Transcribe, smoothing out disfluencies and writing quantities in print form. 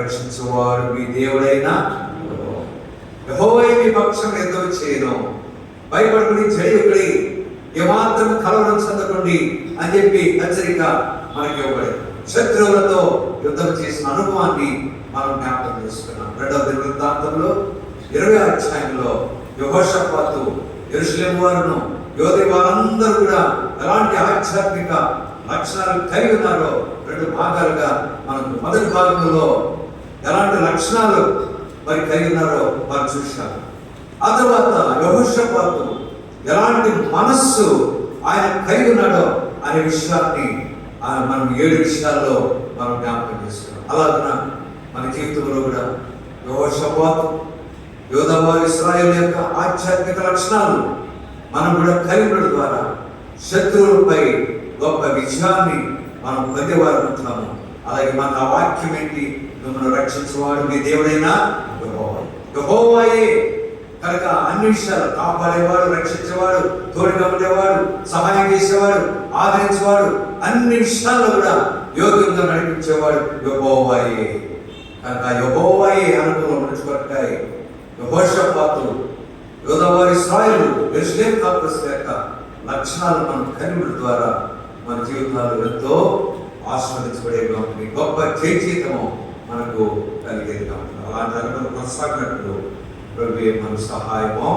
రక్షించువాడు మీ దేవుడైన యెహోవా మీ పక్షం యుద్ధం చేయను, భయపడుకుని జడియుడి, ఏమాత్రం కలవరం చెందకండి అని చెప్పి హెచ్చరిక మనకి ఇవ్వబడింది. శత్రువులతో యుద్ధం చేసిన అనుభవాన్ని మనం జ్ఞాపకం చేసుకున్నాం. 2వ దినవృత్తాంతంలో 20వ అధ్యాయంలో యెహోషాపాతు యెరూషలేము వారును యోధ వారందరూ కూడా ఎలాంటి ఆధ్యాత్మిక లక్షణాలు కలిగి ఉన్నారో 2 భాగాలుగా మనకు మొదటి భాగంలో ఎలాంటి లక్షణాలు మరి కలిగి ఉన్నారో మనం చూశాం. ఆ తర్వాత యెహోషాపాతు ఎలాంటి మనస్సు ఆయన కలిగి ఉన్నాడో అనే విషయాన్ని మనం 7 విషయాల్లో మనం జ్ఞాపకం చేసుకున్నాం. అలాగన మన జీవితంలో కూడా యెహోషాపాతు యోధావారు ఇశ్రాయేలు యొక్క ఆధ్యాత్మిక లక్షణాలు మనం కూడా కలిగి ఉండడం ద్వారా శత్రువులపై గొప్ప విజయాన్ని మనం పొందేవారు ఉంటాము. అలాగే మన ఆ వాక్యం ఏంటి? మిమ్మల్ని రక్షించేవాడు మీ దేవుడైన యెహోవాయే కనుక అన్ని విషయాలు కాపాడేవాడు, రక్షించేవాడు, తోడుగా ఉండేవాడు, సహాయం చేసేవాడు, ఆదరించేవాడు, అన్ని విషయాల్లో కూడా యోగ్యంగా నడిపించేవాడు యెహోవాయే. కనుక యెహోవాయే అనుకూలం నడుచుకోవటాయి యెహోషాపాతు యోధావారు ఇశ్రాయేలు యెరూషలేము కాపురస్తుల యొక్క లక్షణాలు మనం కలిగి ద్వారా మన జీవితాలు ఎంతో ఆస్వాదించబడేగా ఉంటుంది, గొప్ప జీవితము మనకు కలిగేదిగా ఉంటుంది. అలాంటి అనుభవం కొనసాగినట్లు ప్రభువే మనకు సహాయము